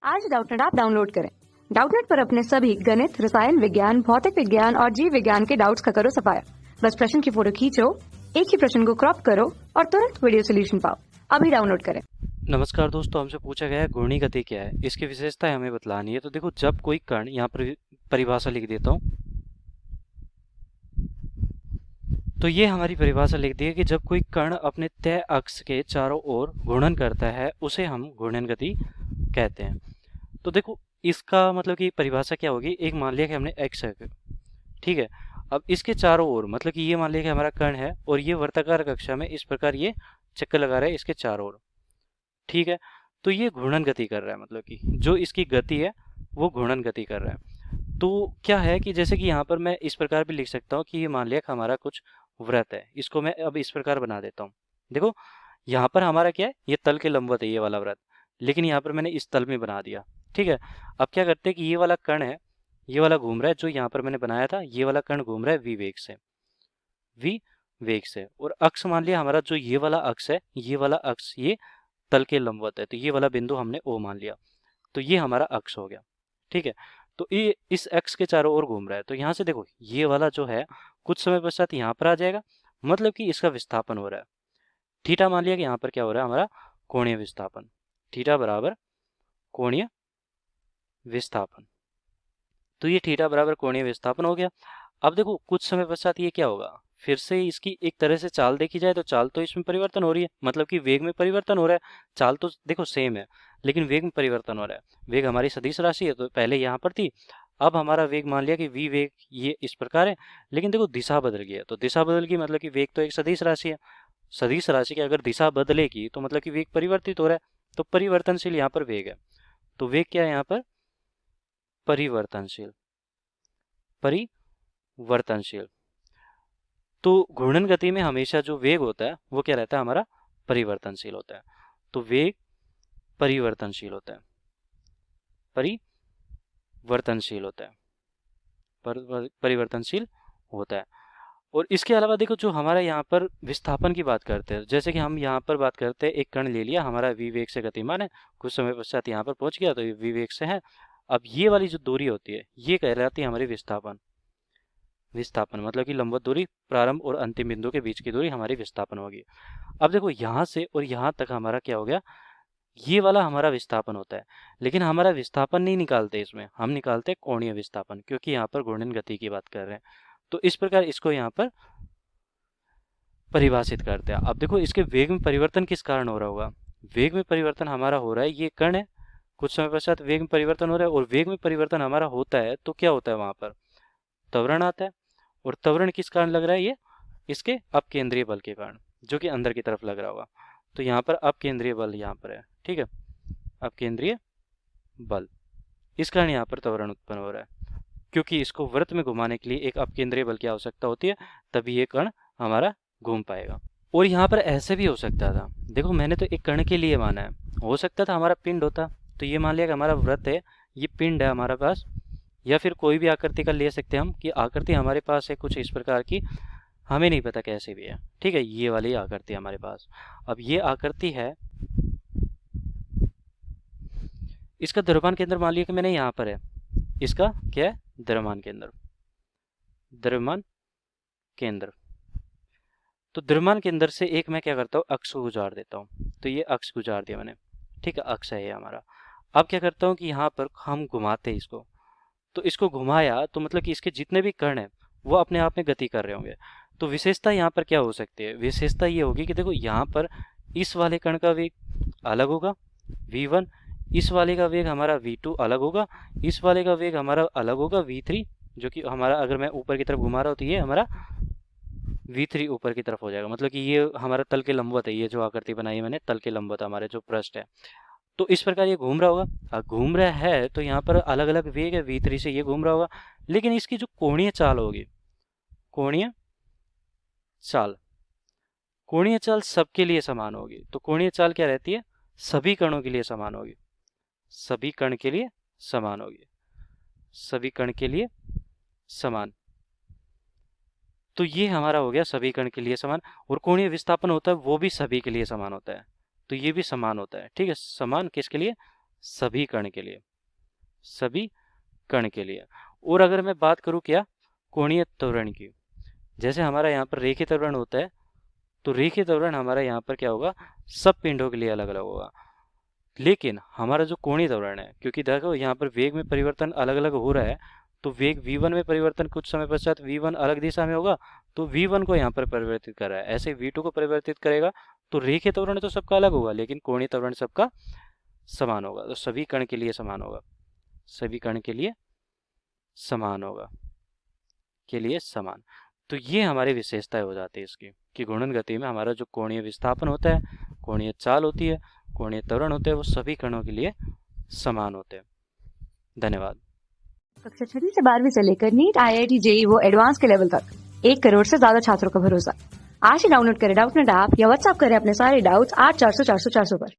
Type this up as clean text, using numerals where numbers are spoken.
आज Doubtnut app download करें। Doubtnut पर अपने सभी गणित, रसायन विज्ञान, भौतिक विज्ञान और जीव विज्ञान के डाउट्स का करो सफाया। बस प्रश्न की फोटो खींचो, एक ही प्रश्न को क्रॉप करो और तुरंत वीडियो सोल्यूशन पाओ। अभी डाउनलोड करें। नमस्कार दोस्तों, हमसे पूछा गया है घूर्णी गति क्या है, इसकी विशेषताएं हमें बतलानी है। तो देखो, जब कोई कण, यहाँ पर परिभाषा लिख देता हूँ। तो ये हमारी परिभाषा लिख दी है कि जब कोई कण अपने तय अक्ष के चारों ओर घूर्णन करता है उसे हम घूर्णन गति कहते हैं। तो देखो, इसका मतलब कि परिभाषा क्या होगी। एक मान लिया कि हमने एक्स है, ठीक है। अब इसके चारों ओर मतलब कि ये मान लिया कि हमारा कण है और ये वर्ताकार कक्षा में इस प्रकार ये चक्कर लगा रहा है इसके चारों ओर, ठीक है। तो ये घूर्णन गति कर रहा है, मतलब कि जो इसकी गति है वो घूर्णन गति कर रहा है। तो क्या है कि जैसे कि यहाँ पर मैं इस प्रकार भी लिख सकता हूँ कि ये मान लिया कि हमारा कुछ वृत्त है। इसको मैं अब इस प्रकार बना देता हूँ। देखो, यहाँ पर हमारा क्या है, ये तल के लंबवत है ये वाला वृत्त, लेकिन यहाँ पर मैंने इस तल में बना दिया, ठीक है। अब क्या करते हैं कि ये वाला कण है, ये वाला घूम रहा है, जो यहाँ पर मैंने बनाया था ये वाला कण घूम रहा है वी वेग से, और अक्ष मान लिया हमारा जो ये वाला अक्ष है, ये वाला अक्ष ये तल के लंबवत है, तो ये वाला बिंदु हमने ओ मान लिया। तो ये हमारा अक्ष हो गया, ठीक है। तो ये इस अक्ष के चारों ओर घूम रहा है। तो यहाँ से देखो, ये वाला जो है कुछ समय पश्चात यहाँ पर आ जाएगा, मतलब कि इसका विस्थापन हो रहा है। थीटा मान लिया कि यहाँ पर क्या हो रहा है, हमारा कोणीय विस्थापन। थीटा बराबर कोणीय विस्थापन। तो ये थीटा बराबर कोणीय विस्थापन हो गया। अब देखो, कुछ समय पश्चात ये क्या होगा, फिर से इसकी एक तरह से चाल देखी जाए तो चाल तो इसमें परिवर्तन हो रही है, मतलब कि वेग में परिवर्तन हो रहा है। चाल तो देखो सेम है, लेकिन वेग में परिवर्तन हो रहा है। वेग हमारी सदिश राशि है, तो पहले यहाँ पर थी, अब हमारा वेग मान लिया कि वी वेग ये इस प्रकार है, लेकिन देखो दिशा बदल गई है। तो दिशा बदल गई मतलब कि वेग तो एक सदिश राशि है, सदिश राशि की अगर दिशा बदलेगी तो मतलब कि वेग परिवर्तित हो रहा है। तो परिवर्तनशील यहाँ पर वेग है। तो वेग क्या है यहाँ पर, परिवर्तनशील, परिवर्तनशील। तो घूर्णन गति में हमेशा जो वेग होता है वो क्या रहता है, हमारा परिवर्तनशील होता है। तो वेग परिवर्तनशील होता है, परिवर्तनशील होता है, परिवर्तनशील होता है। और इसके अलावा देखो, जो हमारा यहाँ पर विस्थापन की बात करते हैं, जैसे कि हम यहाँ पर बात करते हैं, एक कण ले लिया हमारा वी वेग से गतिमान है, कुछ समय पश्चात यहाँ पर पहुंच गया तो ये वी वेग से है। अब ये वाली जो दूरी होती है ये कहलाती है हमारी विस्थापन। विस्थापन मतलब कि लंबवत दूरी, प्रारंभ और अंतिम बिंदु के बीच की दूरी हमारी विस्थापन होगी। अब देखो, यहाँ से और यहाँ तक हमारा क्या हो गया, ये वाला हमारा विस्थापन होता है। लेकिन हमारा विस्थापन नहीं निकालते इसमें, हम निकालते हैं कोणीय विस्थापन, क्योंकि यहाँ पर घूर्णन गति की बात कर रहे हैं। तो इस प्रकार इसको यहाँ पर परिभाषित करते हैं। अब देखो, इसके वेग में परिवर्तन किस कारण हो रहा होगा। वेग में परिवर्तन हमारा हो रहा है, ये कण है, कुछ समय पश्चात वेग में परिवर्तन हो रहा है, और वेग में परिवर्तन हमारा होता है तो क्या होता है, वहां पर त्वरण आता है। और त्वरण किस कारण लग रहा है, ये इसके अपकेंद्रीय बल के कारण, जो कि अंदर की तरफ लग रहा होगा। तो यहाँ पर अपकेंद्रीय बल यहाँ पर है, ठीक है, अपकेंद्रीय बल, इस कारण यहाँ पर त्वरण उत्पन्न हो रहा है, क्योंकि इसको वृत्त में घुमाने के लिए एक अपकेंद्रीय बल की आवश्यकता होती है, तभी ये कण हमारा घूम पाएगा। और यहाँ पर ऐसे भी हो सकता था, देखो मैंने तो एक कण के लिए माना है, हो सकता था हमारा पिंड होता। तो ये मान लिया कि हमारा वृत्त है, ये पिंड है हमारे पास, या फिर कोई भी आकृति का ले सकते हैं हम, कि आकृति हमारे पास है कुछ इस प्रकार की, हमें नहीं पता कैसे भी है, ठीक है। ये वाली आकृति हमारे पास, अब ये आकृति है, इसका द्रव्यमान केंद्र मान लिया कि मैंने यहाँ पर है, इसका क्या है, द्रव्यमान केंद्र, द्रव्यमान केंद्र। तो द्रव्यमान केंद्र से एक मैं क्या करता हूँ, अक्ष को गुजार देता हूँ। तो ये अक्ष गुजार दिया मैंने, ठीक है, अक्ष है ये हमारा। अब क्या करता हूँ कि यहाँ पर हम घुमाते हैं इसको, तो इसको घुमाया तो मतलब कि इसके जितने भी कण हैं वो अपने आप में गति कर रहे होंगे। तो विशेषता यहाँ पर क्या हो सकती है, विशेषता ये होगी कि देखो यहाँ पर इस वाले कण का वेग अलग होगा v1, इस वाले का वेग हमारा v2 अलग होगा, इस वाले का वेग हमारा अलग होगा v3, जो कि हमारा, अगर मैं ऊपर की तरफ घुमा रहा हूँ तो ये हमारा v3 ऊपर की तरफ हो जाएगा, मतलब कि ये हमारा तल के लंबवत है, ये जो आकृति बनाई है मैंने तल के लंबवत हमारे जो पृष्ठ है। तो इस प्रकार ये घूम रहा होगा, घूम रहा है तो यहाँ पर अलग अलग वेग है, v3 से ये घूम रहा होगा, लेकिन इसकी जो कोणीय चाल होगी, कोणीय चाल, कोणीय चाल सबके लिए समान होगी। तो कोणीय चाल क्या रहती है, सभी कणों के लिए समान होगी, सभी कण के लिए समान होगी, सभी कण के लिए समान। तो ये हमारा हो गया सभी कण के लिए समान। और कोणीय विस्थापन होता है वो भी सभी के लिए समान होता है, तो ये भी समान होता है, ठीक है। समान किसके लिए, सभी कण के लिए, सभी कण के लिए। और अगर मैं बात करूं क्या, कोणीय त्वरण की, जैसे हमारा यहाँ पर रेखीय त्वरण होता है, तो रेखीय त्वरण हमारा यहाँ पर क्या होगा, सब पिंडों के लिए अलग अलग होगा। लेकिन हमारा जो कोणीय त्वरण है, क्योंकि देखो यहाँ पर वेग में परिवर्तन अलग अलग हो रहा है, तो वेग v1 में परिवर्तन कुछ समय पश्चात v1 अलग दिशा में होगा, तो v1 को यहाँ पर परिवर्तित कर रहा है, ऐसे v2 को परिवर्तित करेगा। तो रेखीय त्वरण तो सबका अलग होगा, लेकिन कोणीय त्वरण सबका समान होगा। तो सभी कण के लिए समान होगा, सभी कण के लिए समान होगा, के लिए समान। तो ये हमारी विशेषताएं हो जाती है इसकी, कि घूर्णन गति में हमारा जो कोणीय विस्थापन होता है, कोणीय चाल होती है, कोणीय त्वरण होते हैं, वो सभी कणों के लिए समान होते हैं। धन्यवाद। कक्षा 6वीं से 12वीं से लेकर नीट, IIT, JEE वो एडवांस के लेवल तक 1 करोड़ से ज्यादा छात्रों का भरोसा। आज ही डाउनलोड करें डाउटनेट ऐप या व्हाट्सएप करें अपने सारे डाउट्स 8400 400 400 पर।